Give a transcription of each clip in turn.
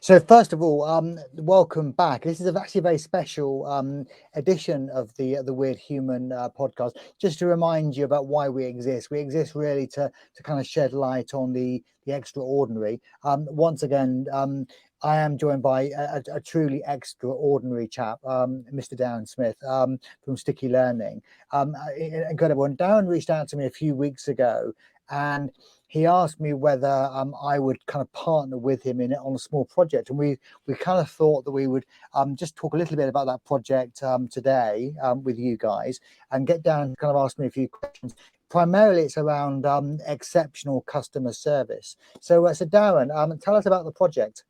So first of all, welcome back. This is actually a very special edition of the Weird Human podcast. Just to remind you about why we exist. We exist really to kind of shed light on the extraordinary. Once again, I am joined by a truly extraordinary chap, Mr. Darren Smith from Sticky Learning. Incredible. And Darren reached out to me a few weeks ago, and he asked me whether I would kind of partner with him on a small project, and we kind of thought that we would just talk a little bit about that project today with you guys, and get down to kind of ask me a few questions. Primarily, it's around exceptional customer service. So, so Darren, tell us about the project.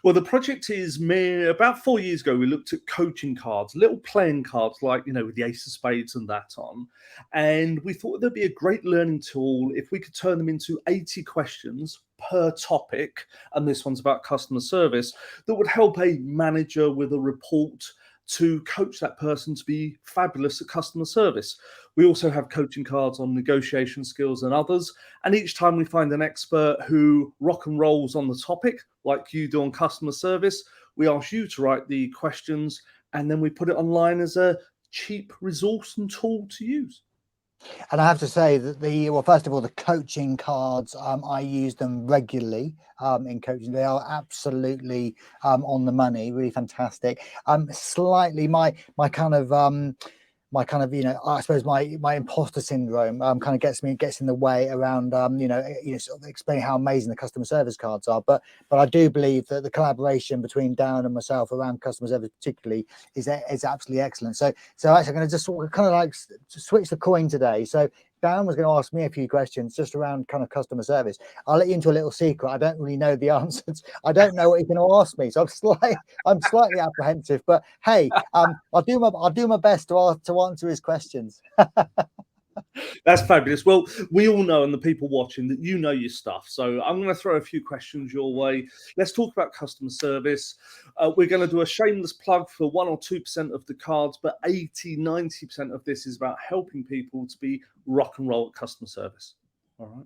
Well, the project is about 4 years ago. We looked at coaching cards, little playing cards like, with the ace of spades and that on. And we thought there'd be a great learning tool if we could turn them into 80 questions per topic. And this one's about customer service that would help a manager with a report to coach that person to be fabulous at customer service. We also have coaching cards on negotiation skills and others. And each time we find an expert who rock and rolls on the topic, like you do on customer service, we ask you to write the questions, and then we put it online as a cheap resource and tool to use. And I have to say that first of all, the coaching cards, I use them regularly in coaching. They are absolutely on the money, really fantastic. Slightly my kind of I suppose my imposter syndrome kind of gets in the way around sort of explaining how amazing the customer service cards are. But I do believe that the collaboration between Darren and myself around customer service particularly is absolutely excellent. So actually I'm going to just sort of kind of like switch the coin today. So Darren was going to ask me a few questions just around kind of customer service. I'll let you into a little secret. I don't really know the answers. I don't know what he's going to ask me, so I'm slightly apprehensive. But hey, I'll do my best to answer his questions. That's fabulous. Well, we all know, and the people watching, that you know your stuff. So I'm going to throw a few questions your way. Let's talk about customer service. We're going to do a shameless plug for 1 or 2% of the cards, but 80-90% of this is about helping people to be rock and roll at customer service. All right.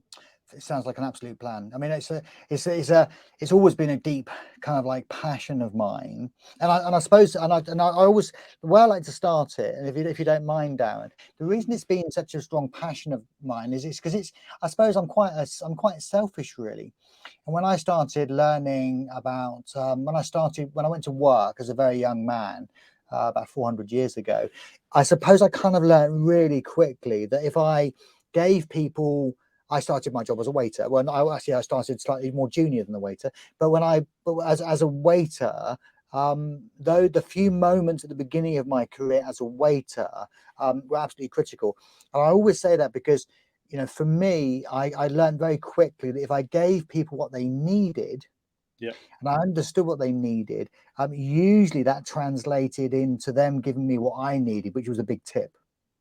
It sounds like an absolute plan. I mean, it's always been a deep kind of like passion of mine, and I suppose I always, the way I like to start it, and if you don't mind, Darren, the reason it's been such a strong passion of mine is because I suppose I'm quite selfish really. And when I started learning about when I went to work as a very young man about 400 years ago, I suppose I kind of learned really quickly that if I gave people, I started my job as a waiter. Well, I started slightly more junior than the waiter. But as a waiter, though the few moments at the beginning of my career as a waiter were absolutely critical. And I always say that because, for me, I learned very quickly that if I gave people what they needed, and I understood what they needed, usually that translated into them giving me what I needed, which was a big tip.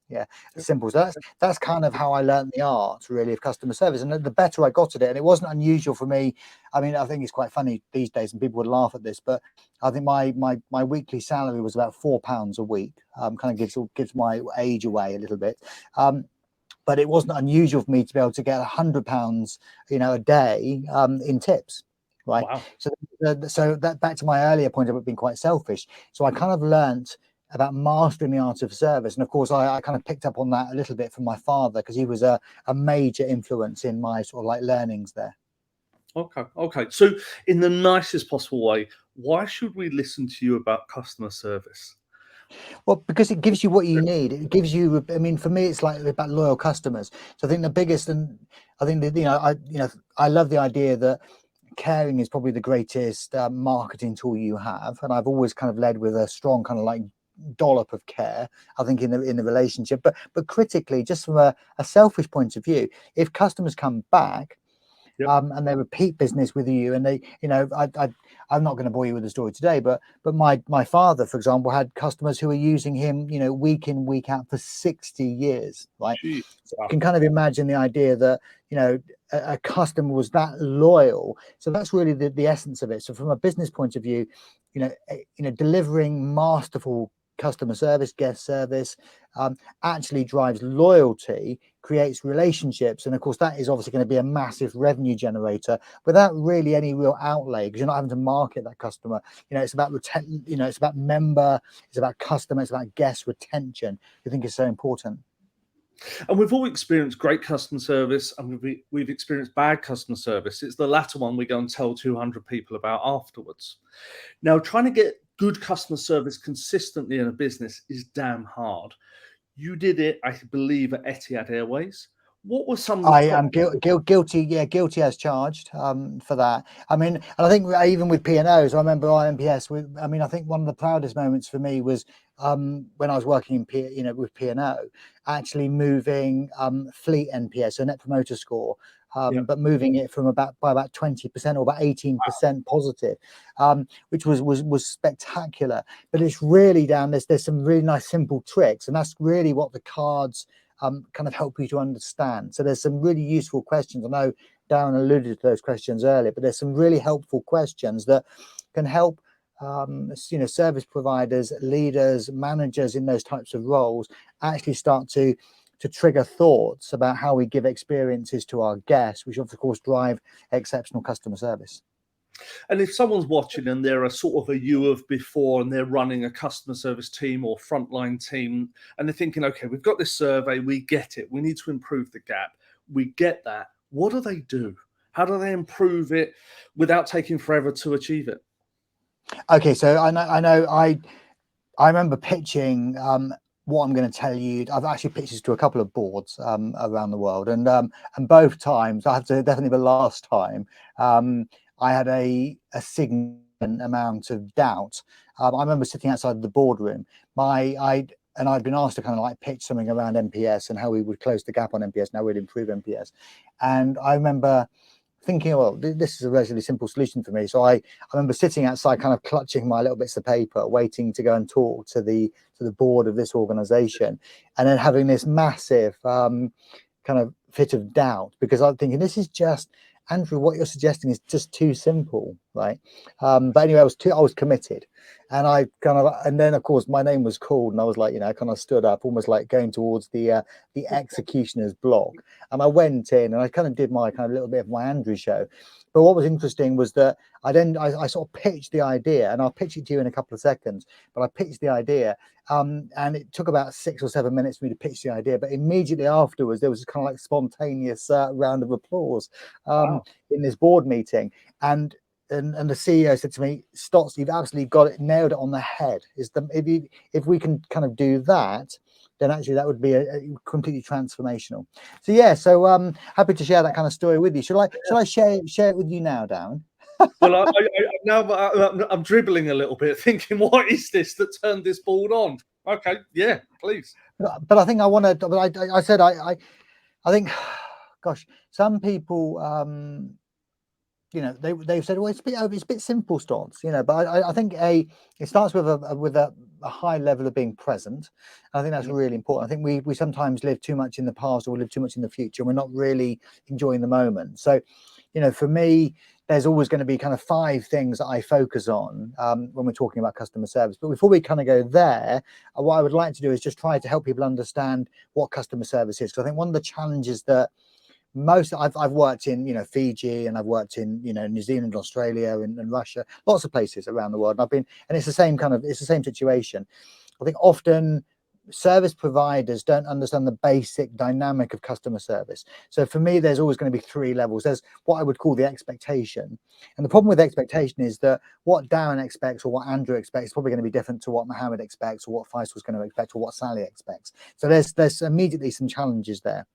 Yeah, it's simple. So that's kind of how I learned the art really of customer service. And the better I got at it, and it wasn't unusual for me. I mean, I think it's quite funny these days, and people would laugh at this, but I think my weekly salary was about £4 a week. Kind of gives my age away a little bit. But it wasn't unusual for me to be able to get £100, a day in tips. Right. Wow. So that back to my earlier point about being quite selfish. So I kind of learnt about mastering the art of service, and of course I kind of picked up on that a little bit from my father, because he was a major influence in my sort of like learnings there. Okay. So in the nicest possible way, why should we listen to you about customer service? Well, because it gives you what you need. It gives you, I mean, for me, it's like about loyal customers. So I think the biggest, and I think that, I love the idea that caring is probably the greatest marketing tool you have. And I've always kind of led with a strong kind of like dollop of care, I think, in the relationship. But critically, just from a selfish point of view, if customers come back, and they repeat business with you, and they, I'm not going to bore you with the story today, but my father, for example, had customers who were using him, week in, week out for 60 years, right? Jeez. So you can kind of imagine the idea that, a customer was that loyal. So that's really the essence of it. So from a business point of view, delivering masterful customer service, guest service, actually drives loyalty, creates relationships, and of course that is obviously going to be a massive revenue generator without really any real outlay, because you're not having to market that customer. It's about it's about member, it's about customer, it's about guest retention. I think is so important. And we've all experienced great customer service, and we've experienced bad customer service. It's the latter one we go and tell 200 people about afterwards. Now, trying to get good customer service consistently in a business is damn hard. You did it, I believe, at Etihad Airways. What were some of the I am guilty, guilty as charged for that. I mean, and I think even with P&Os, I remember IMPS. I think one of the proudest moments for me was when I was working in with P&O, actually moving fleet NPS, so Net Promoter Score, but moving it from by about 20% or about 18% positive, which was spectacular. But it's really down. There's some really nice simple tricks, and that's really what the cards kind of help you to understand. So there's some really useful questions. I know Darren alluded to those questions earlier, but there's some really helpful questions that can help service providers, leaders, managers in those types of roles actually start to trigger thoughts about how we give experiences to our guests, which of course drive exceptional customer service. And if someone's watching and they're a sort of a you of before and they're running a customer service team or frontline team, and they're thinking, okay, we've got this survey, we get it, we need to improve the gap, we get that. What do they do? How do they improve it without taking forever to achieve it? Okay, so I remember pitching what I'm going to tell you. I've actually pitched this to a couple of boards around the world, and both times, I have to definitely the last time, I had a significant amount of doubt. I remember sitting outside the boardroom. I'd been asked to kind of like pitch something around NPS and how we would close the gap on NPS and how we'd improve NPS. And I remember thinking, well, this is a relatively simple solution for me. So I remember sitting outside, kind of clutching my little bits of paper, waiting to go and talk to the board of this organization, and then having this massive kind of fit of doubt, because I'm thinking, this is just, Andrew, what you're suggesting is just too simple, right? But anyway, I was committed, and and then of course my name was called, and I was like, I kind of stood up, almost like going towards the executioner's block, and I went in and I kind of did my kind of little bit of my Andrew show. But what was interesting was that I sort of pitched the idea, and I'll pitch it to you in a couple of seconds. But I pitched the idea, and it took about 6 or 7 minutes for me to pitch the idea. But immediately afterwards, there was a kind of like spontaneous round of applause in this board meeting, and the CEO said to me, "Stotts, you've absolutely got it, nailed it on the head. If we can kind of do that, then actually that would be a completely transformational." So yeah, so happy to share that kind of story with you. Shall I share it with you now, Darren? Well, I'm dribbling a little bit, thinking, what is this that turned this board on? Okay, yeah, please. But I think I want to. But I think, gosh, some people, they've said, well, it's a bit simple, Stotts, but I think it starts with a high level of being present. I think that's really important. I think we sometimes live too much in the past, or we live too much in the future, and we're not really enjoying the moment. So, for me, there's always going to be kind of 5 things that I focus on when we're talking about customer service. But before we kind of go there, what I would like to do is just try to help people understand what customer service is. Because I think one of the challenges that I've worked in, Fiji, and I've worked in, New Zealand, Australia, and Russia, lots of places around the world. And it's the same situation. I think often service providers don't understand the basic dynamic of customer service. So for me, there's always going to be 3 levels. There's what I would call the expectation. And the problem with expectation is that what Darren expects or what Andrew expects is probably going to be different to what Mohammed expects, or what Faisal's going to expect, or what Sally expects. So there's immediately some challenges there.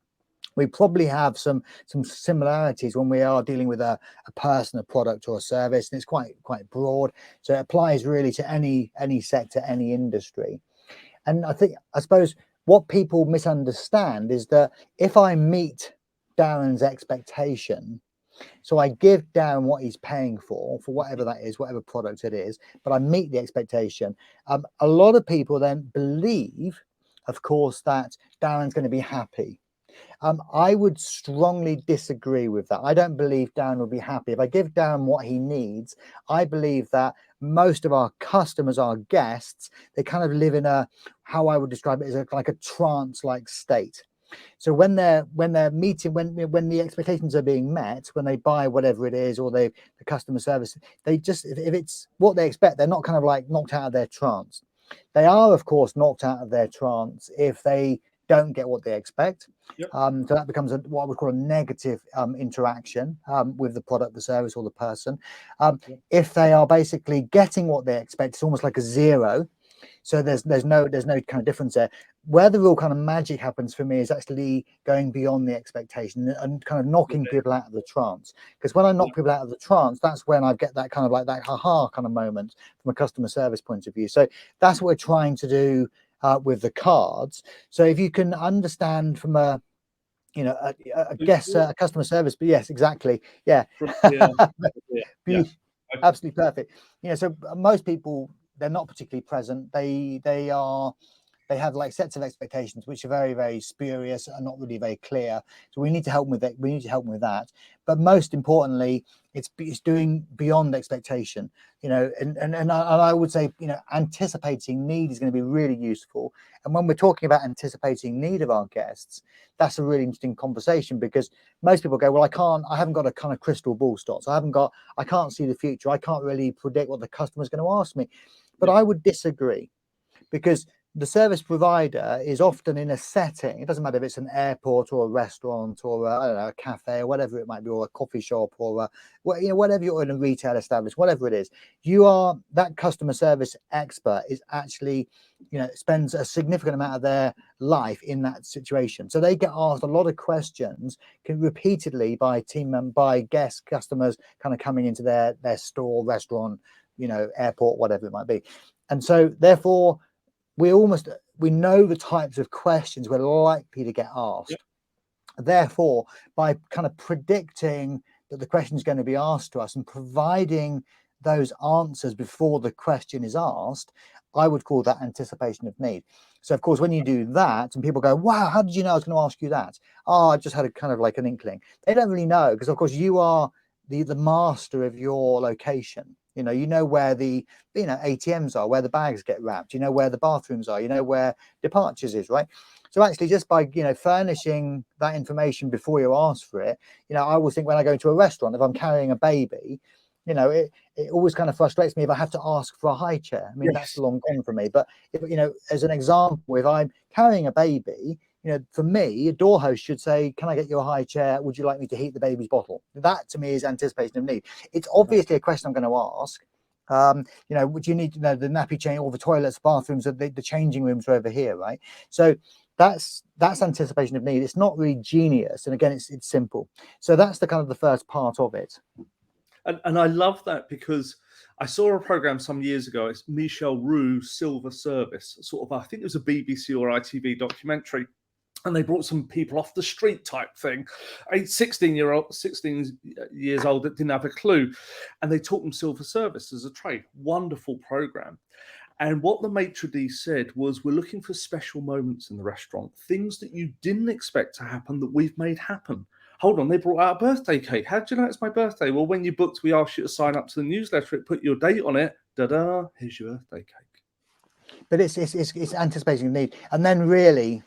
We probably have some similarities when we are dealing with a person, a product, or a service, and it's quite broad. So it applies really to any sector, any industry. And I suppose what people misunderstand is that if I meet Darren's expectation, so I give Darren what he's paying for whatever that is, whatever product it is, but I meet the expectation. A lot of people then believe, of course, that Darren's going to be happy. I would strongly disagree with that. I don't believe Darren will be happy if I give Darren what he needs. I believe that most of our customers, our guests, they kind of live in a, how I would describe it, is like a trance-like state. So when they're meeting, when the expectations are being met, when they buy whatever it is, or the customer service, they just, if it's what they expect, they're not kind of like knocked out of their trance. They are, of course, knocked out of their trance if they don't get what they expect. Yep. So that becomes what I would call a negative interaction with the product, the service, or the person. Yep. If they are basically getting what they expect, it's almost like a zero. So there's no kind of difference there. Where the real kind of magic happens for me is actually going beyond the expectation and kind of knocking people out of the trance. Because when I knock people out of the trance, that's when I get that kind of like that aha kind of moment from a customer service point of view. So that's what we're trying to do with the cards. So if you can understand from a, you know, a customer service, but yes, exactly, yeah, Yeah. absolutely perfect. You know, so most people, they're not particularly present. They have like sets of expectations which are very, very spurious and not really very clear. So we need to help them with it. We need to help them with that. But most importantly, it's doing beyond expectation. You know, and I would say, you know, anticipating need is going to be really useful. And when we're talking about anticipating need of our guests, that's a really interesting conversation, because most people go, well, I haven't got a kind of crystal ball, Stotts. I can't see the future. I can't really predict what the customer's going to ask me. But I would disagree, because the service provider is often in a setting. It doesn't matter if it's an airport or a restaurant or I don't know, a cafe or whatever it might be, or a coffee shop, or you know, whatever, you're in a retail establishment, whatever it is. You are that customer service expert is actually, you know, spends a significant amount of their life in that situation. So they get asked a lot of questions repeatedly by by guests, customers, kind of coming into their store, restaurant, you know, airport, whatever it might be. And so therefore, we know the types of questions we're likely to get asked. Yep. Therefore, by kind of predicting that the question is going to be asked to us and providing those answers before the question is asked, I would call that anticipation of need. So of course, when you do that and people go, wow, how did you know I was going to ask you that? Oh, I just had a kind of like an inkling. They don't really know, because of course you are the master of your location. You know where the ATMs are, where the bags get wrapped, you know where the bathrooms are, you know where departures is, right? So actually, just by furnishing that information before you ask for it, I always think when I go into a restaurant, if I'm carrying a baby, it always kind of frustrates me if I have to ask for a high chair. I mean, that's long gone for me. But if, as an example, if I'm carrying a baby, for me, a door host should say, can I get you a high chair? Would you like me to heat the baby's bottle? That to me is anticipation of need. It's obviously a question I'm going to ask. Would you need to know the nappy change, or the toilets, bathrooms, the changing rooms are over here, right? So that's anticipation of need. It's not really genius. And again, it's simple. So that's the kind of the first part of it. And I love that, because I saw a program some years ago. It's Michel Roux's Silver Service, sort of, I think it was a BBC or ITV documentary. And they brought some people off the street type thing, 16 years old that didn't have a clue. And they taught them silver service as a trade. Wonderful program. And what the maitre d' said was, we're looking for special moments in the restaurant, things that you didn't expect to happen that we've made happen. Hold on, they brought out a birthday cake. How do you know it's my birthday? Well, when you booked, we asked you to sign up to the newsletter. It put your date on it. Da-da, here's your birthday cake. But it's anticipating the need. And then really,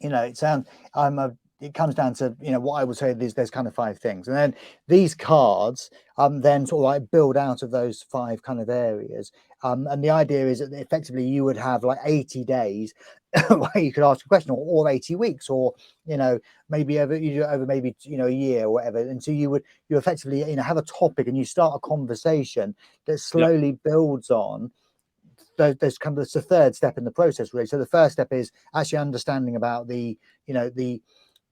it comes down to, what I would say there's kind of 5 things. And then these cards then sort of like build out of those 5 kind of areas. And the idea is that effectively you would have like 80 days where you could ask a question, or 80 weeks, or, maybe over a year or whatever. And so you effectively, have a topic and you start a conversation that slowly builds on. There's kind of, it's the third step in the process, really. So the first step is actually understanding about the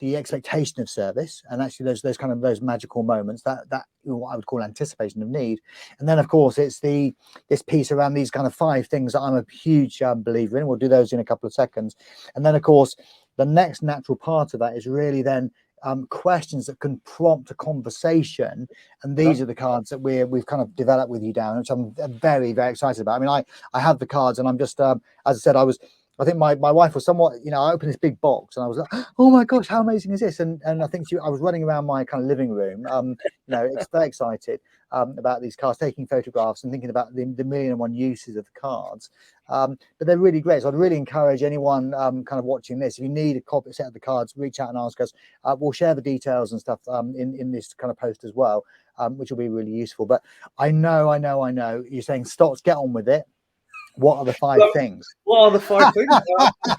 expectation of service, and actually those kind of those magical moments that what I would call anticipation of need. And then of course it's this piece around these kind of 5 things that I'm a huge believer in. We'll do those in a couple of seconds. And then of course the next natural part of that is really then questions that can prompt a conversation, and these are the cards that we've kind of developed with you, Darren, which I'm very, very excited about. I mean, I have the cards, and I'm just as I said, I was I think my wife was somewhat, I opened this big box and I was like, oh my gosh, how amazing is this? And I think I was running around my kind of living room, it's very excited about these cards, taking photographs and thinking about the million and one uses of the cards. But they're really great. So I'd really encourage anyone kind of watching this, if you need a copy set of the cards, reach out and ask us. We'll share the details and stuff in this kind of post as well, which will be really useful. But I know you're saying, Stotts, get on with it. What are the 5 things? What are the 5 things?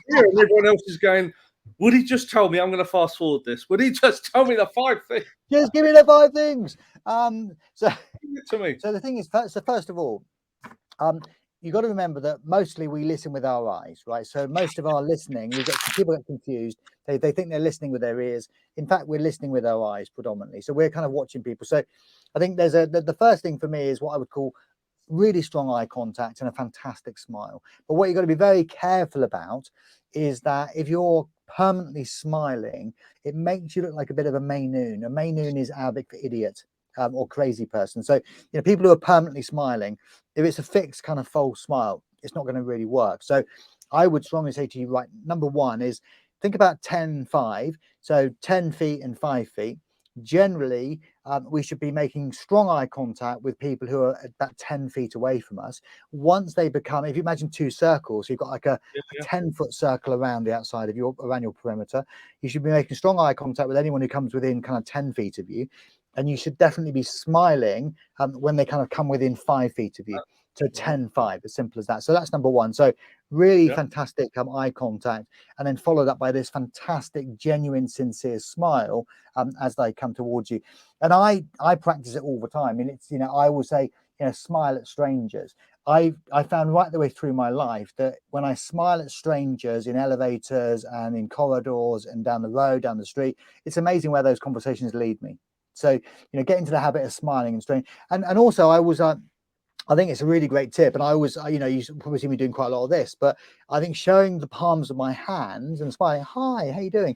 Here, and everyone else is going, would he just tell me? I'm going to fast forward this. Would he just tell me the 5 things? Just give me the 5 things. So Give it to me. So the thing is, first of all, you've got to remember that mostly we listen with our eyes, right? So most of our listening, people get confused. They think they're listening with their ears. In fact, we're listening with our eyes predominantly. So we're kind of watching people. So I think there's the first thing for me is what I would call really strong eye contact and a fantastic smile. But what you've got to be very careful about is that if you're permanently smiling, it makes you look like a bit of a Maynoon. A Maynoon is Arabic for idiot. Or crazy person. So, people who are permanently smiling, if it's a fixed kind of false smile, it's not going to really work. So I would strongly say to you, right, number one is think about 10-5. So 10 feet and 5 feet. Generally, we should be making strong eye contact with people who are about 10 feet away from us. Once they become, if you imagine 2 circles, you've got like a 10-foot circle around the outside of around your perimeter. You should be making strong eye contact with anyone who comes within kind of 10 feet of you. And you should definitely be smiling when they kind of come within 5 feet of you. So 10-5, as simple as that. So that's number one. So really fantastic eye contact, and then followed up by this fantastic, genuine, sincere smile as they come towards you. And I practice it all the time. And it's, I will say, smile at strangers. I found right the way through my life that when I smile at strangers in elevators and in corridors and down the road, down the street, it's amazing where those conversations lead me. So, get into the habit of smiling and strange. And also I think it's a really great tip. And I always, you probably see me doing quite a lot of this, but I think showing the palms of my hands and smiling, hi, how you doing?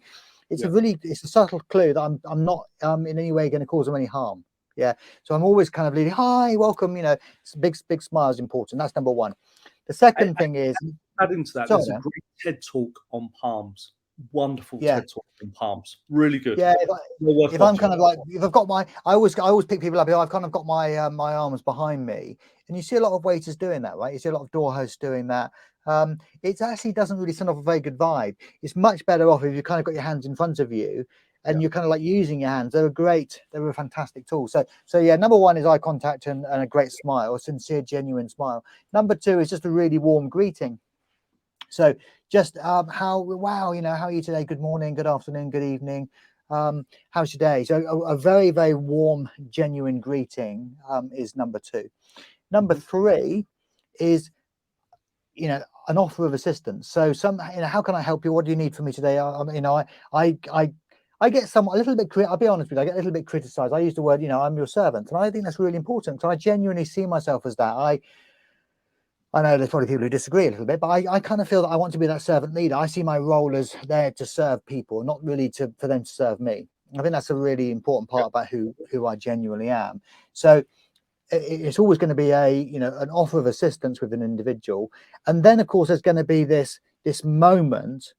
It's it's a subtle clue that I'm not in any way going to cause them any harm. Yeah. So I'm always kind of leading, hi, welcome, big smile is important. That's number one. The second thing is, add into that, there's a great TED talk on palms. Wonderful TED talk on palms. Really good. Yeah, if I'm kind of like, if I've got I always pick people up. I've kind of got my my arms behind me, and you see a lot of waiters doing that, right? You see a lot of door hosts doing that. It actually doesn't really send off a very good vibe. It's much better off if you kind of got your hands in front of you and you're kind of like using your hands. They're a fantastic tool. So yeah, number one is eye contact and a great smile, a sincere, genuine smile. Number two is just a really warm greeting. So just how are you today? Good morning, good afternoon, good evening. How's your day? So a very, very warm, genuine greeting is number two. Number three is, an offer of assistance. So how can I help you? What do you need from me today? I get a little bit, I'll be honest with you, I get a little bit criticized. I use the word, I'm your servant. And I think that's really important. So I genuinely see myself as that. I know there's probably people who disagree a little bit, but I kind of feel that I want to be that servant leader. I see my role as there to serve people, not really for them to serve me. I think that's a really important part about who I genuinely am. So it's always going to be an offer of assistance with an individual. And then, of course, there's going to be this moment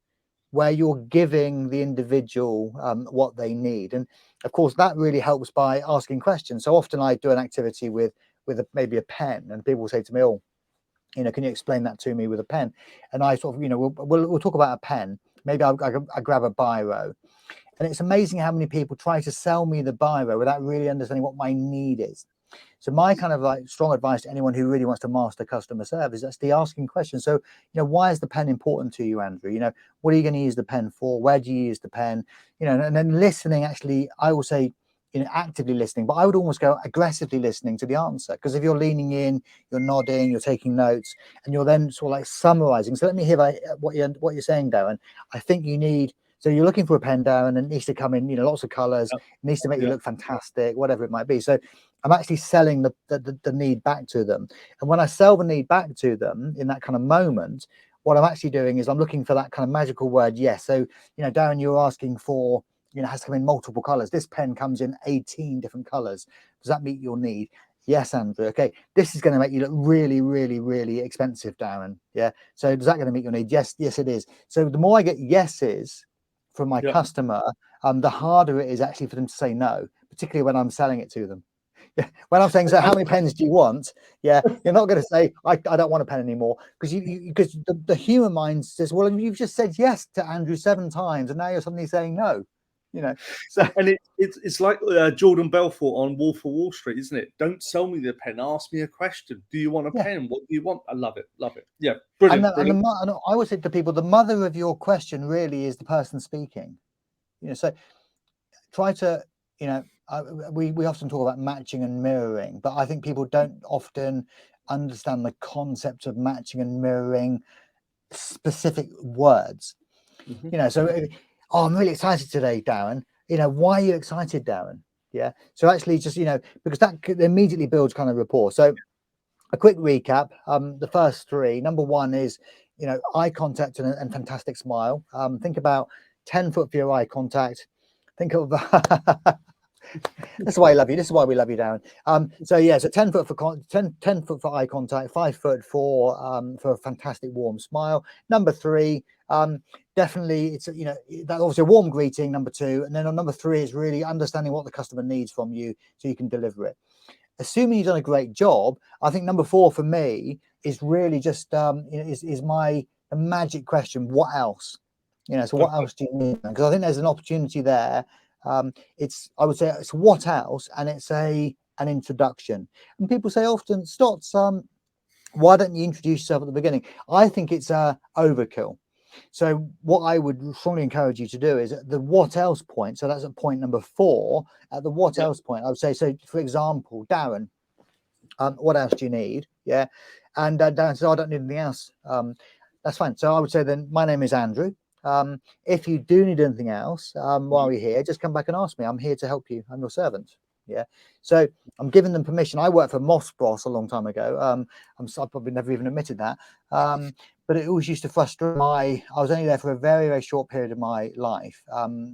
where you're giving the individual what they need. And of course, that really helps by asking questions. So often I do an activity with maybe a pen, and people will say to me, oh, can you explain that to me with a pen? And I sort of, we'll talk about a pen. Maybe I grab a biro. And it's amazing how many people try to sell me the biro without really understanding what my need is. So my kind of like strong advice to anyone who really wants to master customer service, that's the asking questions. So, why is the pen important to you, Andrew? What are you going to use the pen for? Where do you use the pen? And then listening, actually, I will say, actively listening, but I would almost go aggressively listening to the answer, because if you're leaning in, you're nodding, you're taking notes, and you're then sort of like summarizing. So let me hear what you're saying, Darren. I think you need. So you're looking for a pen, Darren, and it needs to come in, lots of colors. It needs to make you look fantastic, whatever it might be. So I'm actually selling the need back to them. And when I sell the need back to them in that kind of moment, what I'm actually doing is I'm looking for that kind of magical word. Yes. So, Darren, you're asking for, has to come in multiple colors. This pen comes in 18 different colors. Does that meet your need? Yes, Andrew. Okay, this is going to make you look really, really, really expensive, Darren. Yeah. So is that going to meet your need? Yes, yes, it is. So the more I get yeses from my Yeah. customer, the harder it is actually for them to say no, particularly when I'm selling it to them. Yeah. When I'm saying, so how many pens do you want? Yeah, you're not going to say, I don't want a pen anymore, because because the human mind says, well, you've just said yes to Andrew 7 times, and now you're suddenly saying no. So And it's like Jordan Belfort on Wolf of Wall Street, isn't it? Don't sell me the pen. Ask me a question. Do you want a yeah. pen? What do you want? I love it. Love it. Yeah, And, brilliant, the, and, brilliant. the, and I always say to people, the mother of your question really is the person speaking. So try to, we often talk about matching and mirroring, but I think people don't often understand the concept of matching and mirroring specific words. So I'm really excited today, Darren. Why are you excited, Darren? Yeah. So actually, just because that immediately builds kind of rapport. So a quick recap. The first three. Number one is, eye contact and fantastic smile. Think about 10 foot for your eye contact. Think of that's why I love you. This is why we love you, Darren. So 10 foot for 10 foot for eye contact, 5 foot for a fantastic warm smile. Number three, definitely it's that obviously a warm greeting. Number two, and then on number three is really understanding what the customer needs from you so you can deliver it. Assuming you've done a great job, I think number four for me is really just is my the magic question. What else? So what else do you need? Because I think there's an opportunity there. I would say it's what else, and it's an introduction. And people say often, Stotts, why don't you introduce yourself at the beginning? I think it's overkill. So what I would strongly encourage you to do is at the what else point. So that's at point number 4. At the what else point, I would say, so for example, Darren, what else do you need? Yeah. And Darren says, I don't need anything else. That's fine. So I would say then, my name is Andrew. If you do need anything else while you're here, just come back and ask me. I'm here to help you. I'm your servant. Yeah. So I'm giving them permission. I worked for Moss Bros a long time ago. I probably never even admitted that. But it always used to frustrate I was only there for a very, very short period of my life.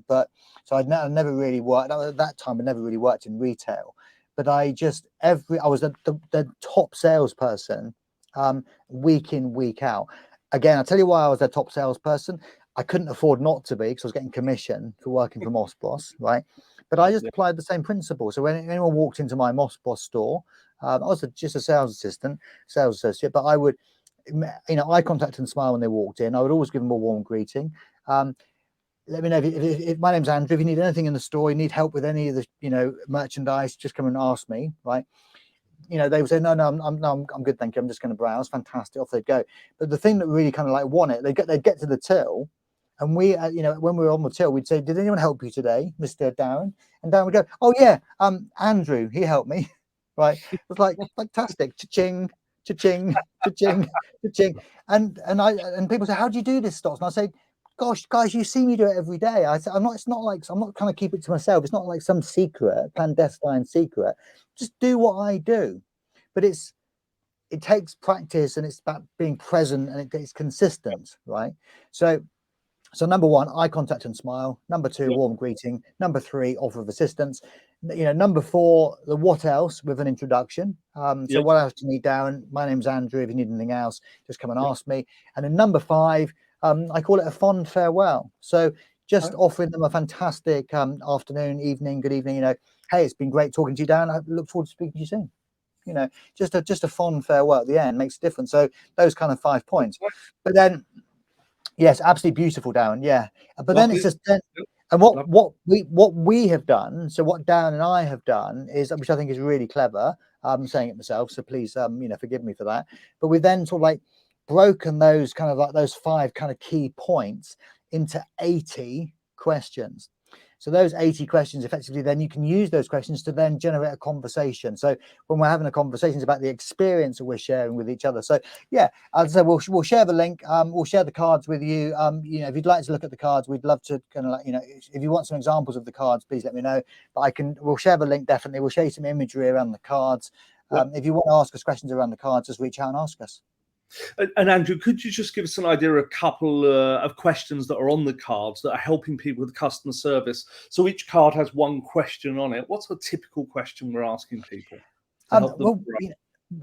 But so I never really worked at that time. I never really worked in retail. But I was the top salesperson week in, week out. Again, I'll tell you why I was the top salesperson. I couldn't afford not to be because I was getting commission for working for Moss Bros, right? But I just applied the same principle. So when anyone walked into my Moss Bros store, I was just a sales associate, but I would, eye contact and smile when they walked in. I would always give them a warm greeting. Let me know if my name's Andrew. If you need anything in the store, you need help with any of the merchandise, just come and ask me, right? They would say, no, I'm good, thank you. I'm just going to browse. Fantastic, off they'd go. But the thing that really kind of like won it, they'd get to the till, and we, when we were on the till, we'd say, did anyone help you today, Mr. Darren? And Darren would go, oh yeah, Andrew, he helped me, right? It was like fantastic, cha-ching, cha-ching, cha-ching, cha-ching, and people say, how do you do this, Stotts? And I say, gosh, guys, you see me do it every day. I'm not trying to keep it to myself. It's not like some secret, clandestine secret. Just do what I do. But it takes practice, and it's about being present, and it's consistent, right? So number one, eye contact and smile. Number two, warm greeting. Number three, offer of assistance. Number four, the what else with an introduction. So what else do you need, Darren? My name's Andrew. If you need anything else, just come and ask me. And then number five, I call it a fond farewell. So just offering them a fantastic afternoon, evening, good evening. Hey, it's been great talking to you, Darren. I look forward to speaking to you soon. Just a fond farewell at the end makes a difference. So those kind of 5 points. But then, yes, absolutely beautiful, Darren. Yeah, but then it's just and what we have done. So what Darren and I have done is, which I think is really clever. I'm saying it myself, so please, forgive me for that. But we've then sort of like broken those kind of like those 5 kind of key points into 80 questions. So those 80 questions, effectively, then you can use those questions to then generate a conversation. So when we're having a conversation, it's about the experience that we're sharing with each other. So yeah, as I said, we'll share the link. We'll share the cards with you. If you'd like to look at the cards, we'd love to kind of like, if you want some examples of the cards, please let me know. But we'll share the link, definitely. We'll show you some imagery around the cards. If you want to ask us questions around the cards, just reach out and ask us. And Andrew, could you just give us an idea of a couple of questions that are on the cards that are helping people with customer service? So each card has one question on it. What's a typical question we're asking people? to help them Well, grow?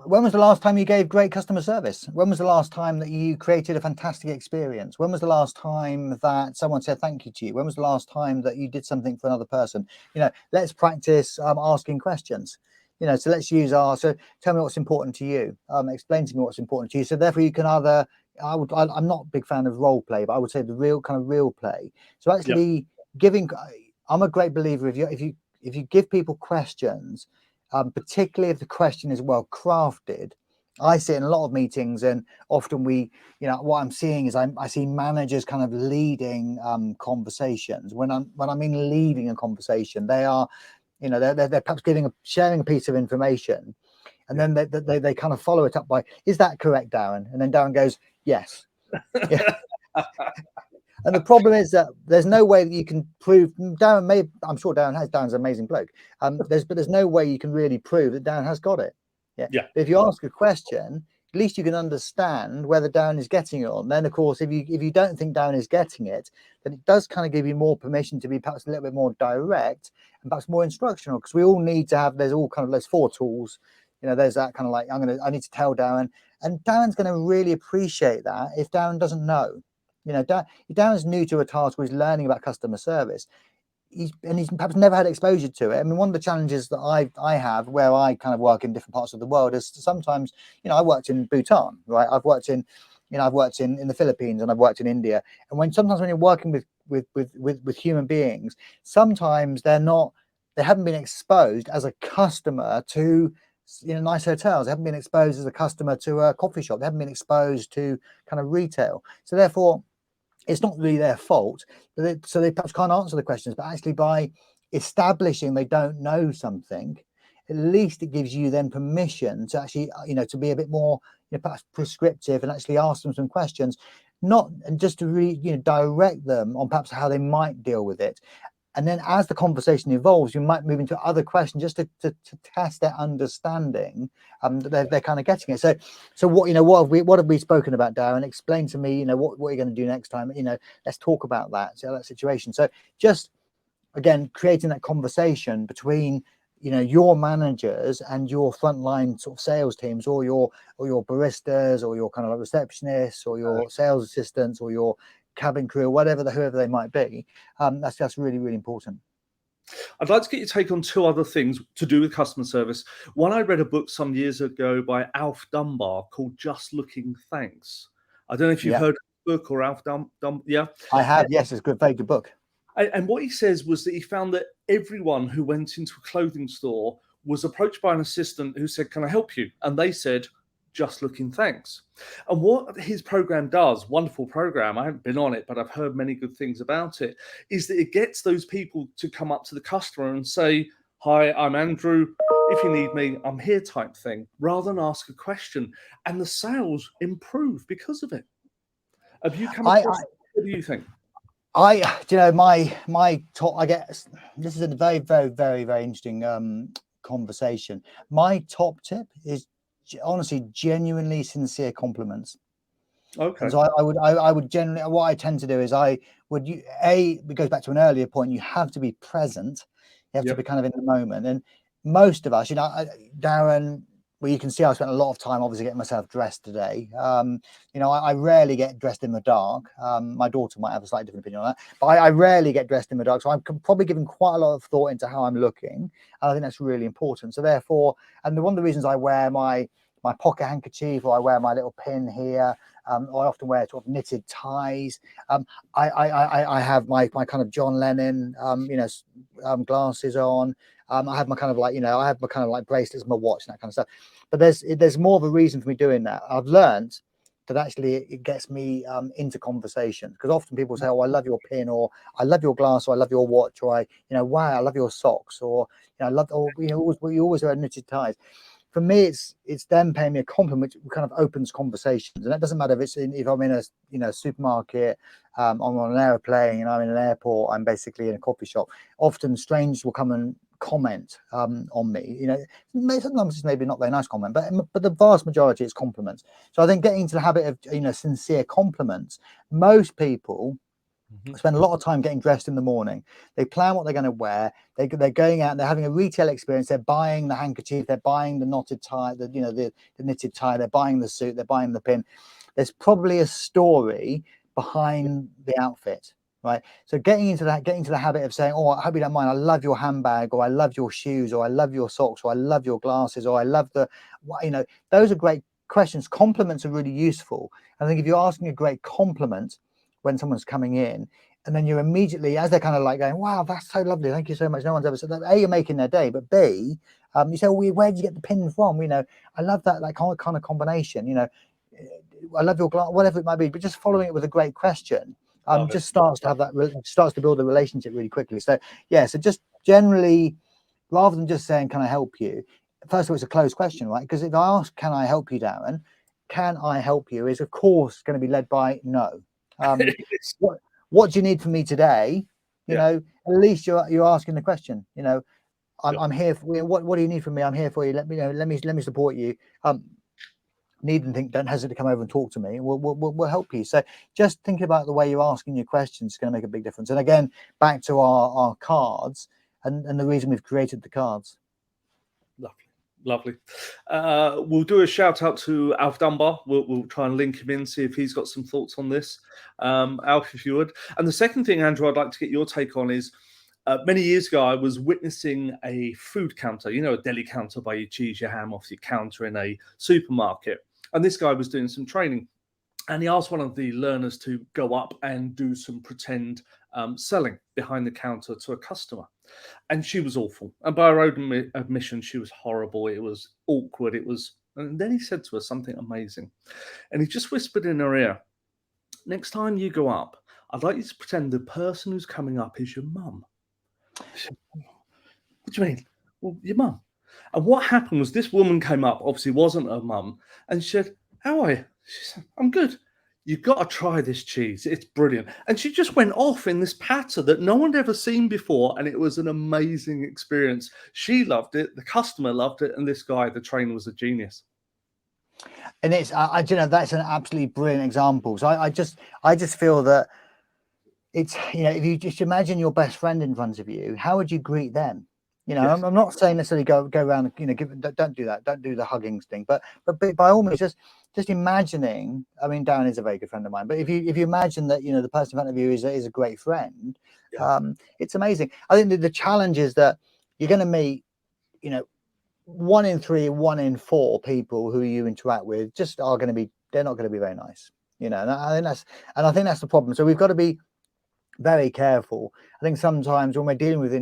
when was the last time you gave great customer service? When was the last time that you created a fantastic experience? When was the last time that someone said thank you to you? When was the last time that you did something for another person? Let's practice asking questions. So let's use so tell me what's important to you. Explain to me what's important to you. So therefore you can either, I'm not a big fan of role play, but I would say the real play. So actually giving, I'm a great believer if you give people questions, particularly if the question is well crafted. I sit in a lot of meetings, and often what I'm seeing is I see managers kind of leading conversations. When I mean leading a conversation, they are, they're perhaps sharing a piece of information, and then they kind of follow it up by, "Is that correct, Darren?" And then Darren goes, "Yes." Yeah. And the problem is that there's no way that you can prove Darren I'm sure Darren's an amazing bloke. There's no way you can really prove that Darren has got it. Yeah. But if you ask a question, at least you can understand whether Darren is getting it or not. And then of course, if you don't think Darren is getting it, then it does kind of give you more permission to be perhaps a little bit more direct and perhaps more instructional, because we all need to have, there's 4 tools. There's that kind of like, I need to tell Darren, and Darren's going to really appreciate that if Darren doesn't know. Darren's new to a task where he's learning about customer service. He's perhaps never had exposure to it. I mean, one of the challenges that I have where I kind of work in different parts of the world is sometimes, I worked in Bhutan, right? I've worked in the Philippines, and I've worked in India. And sometimes when you're working with human beings, sometimes they haven't been exposed as a customer to nice hotels. They haven't been exposed as a customer to a coffee shop. They haven't been exposed to kind of retail. So therefore, it's not really their fault. So they perhaps can't answer the questions, but actually by establishing they don't know something, at least it gives you then permission to actually, to be a bit more perhaps prescriptive and actually ask them some questions, not and just to direct them on perhaps how they might deal with it. And then as the conversation evolves, you might move into other questions just to test their understanding that they're kind of getting it. So what have we spoken about, Darren? Explain to me, what you're going to do next time. Let's talk about that situation. So just again, creating that conversation between your managers and your frontline sort of sales teams, or your baristas, or your kind of like receptionists, or your sales assistants, or your cabin crew, whoever they might be. That's really, really important. I'd like to get your take on 2 other things to do with customer service. One, I read a book some years ago by Alf Dunbar called Just Looking Thanks. I don't know if you've heard of the book, or Alf Dunbar. Yeah, I have. Yes, it's a very good book. And what he says was that he found that everyone who went into a clothing store was approached by an assistant who said, "Can I help you?" And they said, "Just looking, thanks." And what his program does, wonderful program, I haven't been on it, but I've heard many good things about it, is that it gets those people to come up to the customer and say, "Hi, I'm Andrew. If you need me, I'm here," type thing, rather than ask a question. And the sales improve because of it. Have you come across what do you think? My top, I guess this is a very, very, very, very interesting conversation. My top tip is honestly, genuinely sincere compliments. Okay. And so I would generally, what I tend to do is it goes back to an earlier point, you have to be present. You have to be kind of in the moment. And most of us, Darren, well, you can see I spent a lot of time obviously getting myself dressed today. I rarely get dressed in the dark. My daughter might have a slightly different opinion on that, but I rarely get dressed in the dark. So I'm probably giving quite a lot of thought into how I'm looking. And I think that's really important. So therefore, and one of the reasons I wear my pocket handkerchief, or I wear my little pin here, or I often wear sort of knitted ties. I have my kind of John Lennon, glasses on. I have my kind of like bracelets, my watch, and that kind of stuff. But there's more of a reason for me doing that. I've learned that actually it gets me into conversations, because often people say, "Oh, I love your pin," or "I love your glass," or "I love your watch," or "Wow, I love your socks," or "I love," or you always wear knitted ties. For me, it's them paying me a compliment, which kind of opens conversations, and that doesn't matter if I'm in a supermarket, I'm on an airplane, I'm in an airport, I'm basically in a coffee shop. Often strangers will come and comment on me. Sometimes it's maybe not very nice comment, but the vast majority is compliments. So I think getting into the habit of sincere compliments. Most people Mhm. spend a lot of time getting dressed in the morning. They plan what they're going to wear. They're going out. They're having a retail experience. They're buying the handkerchief. They're buying the knotted tie. The knitted tie. They're buying the suit. They're buying the pin. There's probably a story behind the outfit, right? So getting into the habit of saying, "Oh, I hope you don't mind. I love your handbag, or I love your shoes, or I love your socks, or I love your glasses, or I love the," those are great questions. Compliments are really useful. I think if you're asking a great compliment when someone's coming in, and then you're immediately, as they're kind of like going, "Wow, that's so lovely. Thank you so much. No one's ever said that." A, you're making their day, but B, you say, "Well, where did you get the pin from?" I love that kind of combination. I love your glass, whatever it might be, but just following it with a great question, Love it. just starts to have starts to build a relationship really quickly. So yeah, so just generally, rather than just saying, "Can I help you?" First of all, it's a closed question, right? Because if I ask, "Can I help you, Darren?" Can I help you is of course going to be led by no. It's- What do you need from me today? yeah, At least you're asking the question. yeah. I'm here for you. What do you need from me? I'm here for you. Let me know. Let me support you. Need anything, don't hesitate to come over and talk to me. We'll help you. So just think about the way you're asking your questions is going to make a big difference. And again, back to our cards and the reason we've created the cards. Lovely, lovely. We'll do a shout out to Alf Dunbar. We'll try and link him in, see if he's got some thoughts on this. Alf, if you would. And the second thing, Andrew, I'd like to get your take on is many years ago, I was witnessing a food counter, a deli counter where you choose your ham off your counter in a supermarket. And this guy was doing some training. And he asked one of the learners to go up and do some pretend selling behind the counter to a customer. And she was awful. And by her own admission, she was horrible. It was awkward. And then he said to her something amazing. And he just whispered in her ear, "Next time you go up, I'd like you to pretend the person who's coming up is your mum." She said, "What do you mean?" "Well, your mum." And what happened was this woman came up, obviously wasn't her mum, and she said, "How are you?" She said, "I'm good. You've got to try this cheese. It's brilliant." And she just went off in this patter that no one had ever seen before. And it was an amazing experience. She loved it. The customer loved it. And this guy, the trainer, was a genius. And it's that's an absolutely brilliant example. So I just feel that it's if you just imagine your best friend in front of you, how would you greet them? Yes. I'm not saying necessarily go around, don't do that, don't do the hugging thing, but by all means, just imagining. I mean, Darren is a very good friend of mine, but if you imagine that the person in front of you is a great friend, Yeah. it's amazing. I think that the challenge is that you're going to meet, 1 in 3, 1 in 4 people who you interact with just are going to be, they're not going to be very nice, and I think that's the problem. So we've got to be very careful. I think sometimes when we're dealing with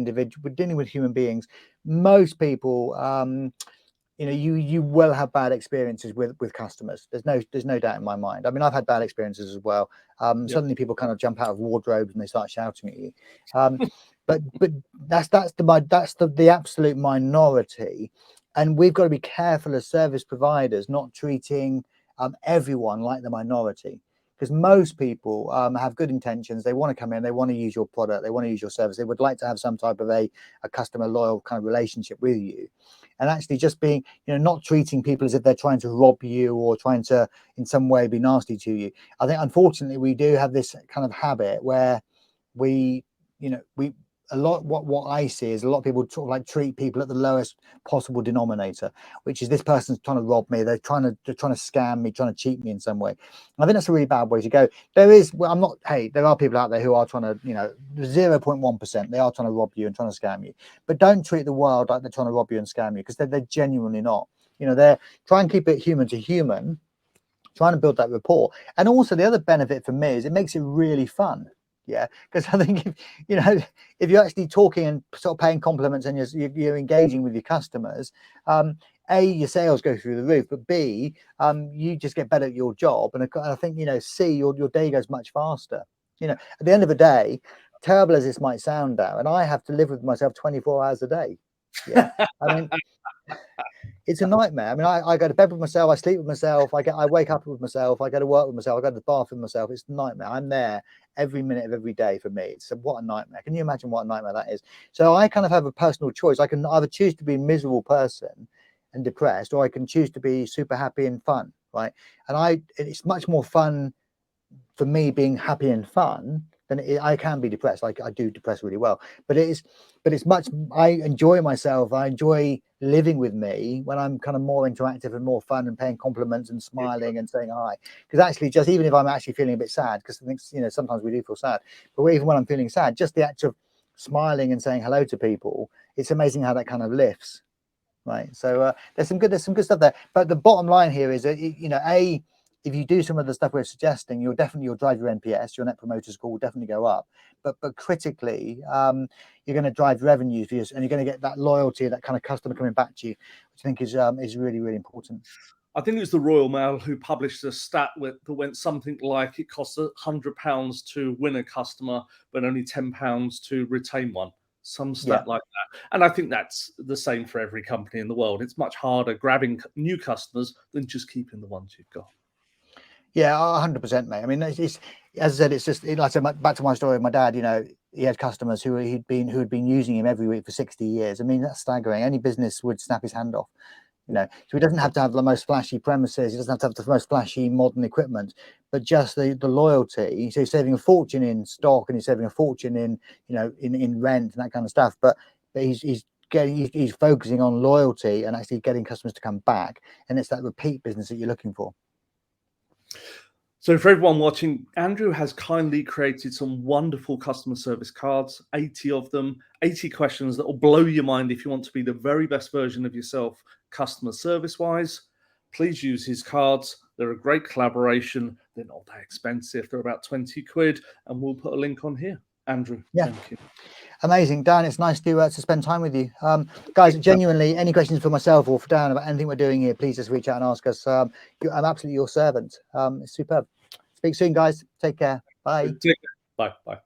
we're dealing with human beings. Most people, you will have bad experiences with customers. There's no doubt in my mind. I mean, I've had bad experiences as well. Yeah. Suddenly, people kind of jump out of wardrobes and they start shouting at you. But that's the absolute minority, and we've got to be careful as service providers not treating everyone like the minority. Because most people have good intentions. They want to come in, they want to use your product, they want to use your service, they would like to have some type of a customer loyal kind of relationship with you. And actually just being, not treating people as if they're trying to rob you or trying to in some way be nasty to you. I think unfortunately we do have this kind of habit where we a lot what I see is a lot of people sort of like treat people at the lowest possible denominator, which is this person's trying to rob me, they're trying to scam me, trying to cheat me in some way. I think that's a really bad way to go. There are people out there who are trying to 0.1%, they are trying to rob you and trying to scam you, but don't treat the world like they're trying to rob you and scam you, because they're genuinely not. They're trying to keep it human to human, trying to build that rapport. And also the other benefit for me is it makes it really fun. Yeah, because I think if you're actually talking and sort of paying compliments and you're engaging with your customers, A, your sales go through the roof, but B, you just get better at your job, and I think C, your day goes much faster. At the end of the day, terrible as this might sound, Darren, and I have to live with myself 24 hours a day. Yeah, I mean, it's a nightmare. I mean, I go to bed with myself, I sleep with myself, I wake up with myself, I go to work with myself, I go to the bath with myself. It's a nightmare. I'm there every minute of every day for me. It's what a nightmare. Can you imagine what a nightmare that is? So I kind of have a personal choice. I can either choose to be a miserable person and depressed, or I can choose to be super happy and fun, right? And it's much more fun for me being happy and fun then I can be depressed. I do depress really well, but it's much. I enjoy myself. I enjoy living with me when I'm kind of more interactive and more fun and paying compliments and smiling and saying hi. Because actually, just even if I'm actually feeling a bit sad, because I think, you know, sometimes we do feel sad, but even when I'm feeling sad, just the act of smiling and saying hello to people, it's amazing how that kind of lifts. Right. So there's some good stuff there. But the bottom line here is that, you know, if you do some of the stuff we're suggesting, you'll drive your NPS, your Net Promoter Score will definitely go up. But critically, you're going to drive revenue for you, and you're going to get that loyalty, that kind of customer coming back to you, which I think is really, really important. I think it was the Royal Mail who published a stat that went something like it costs £100 to win a customer, but only £10 to retain one. Some stat like that. And I think that's the same for every company in the world. It's much harder grabbing new customers than just keeping the ones you've got. Yeah, 100%, mate. I mean, it's as I said, it's just like I said, back to my story of my dad. You know, he had customers who had been using him every week for 60 years. I mean, that's staggering. Any business would snap his hand off. You know, so he doesn't have to have the most flashy premises. He doesn't have to have the most flashy modern equipment, but just the loyalty. So he's saving a fortune in stock, and he's saving a fortune in, you know, in rent and that kind of stuff. But he's focusing on loyalty and actually getting customers to come back, and it's that repeat business that you're looking for. So for everyone watching, Andrew has kindly created some wonderful customer service cards, 80 of them, 80 questions that will blow your mind if you want to be the very best version of yourself customer service-wise. Please use his cards. They're a great collaboration. They're not that expensive. They're about 20 quid, and we'll put a link on here. Andrew, thank you. Amazing, Dan. It's nice to spend time with you, guys. Genuinely, any questions for myself or for Dan about anything we're doing here, please just reach out and ask us. I'm absolutely your servant. It's superb. Speak soon, guys. Take care. Bye. Take care. Bye.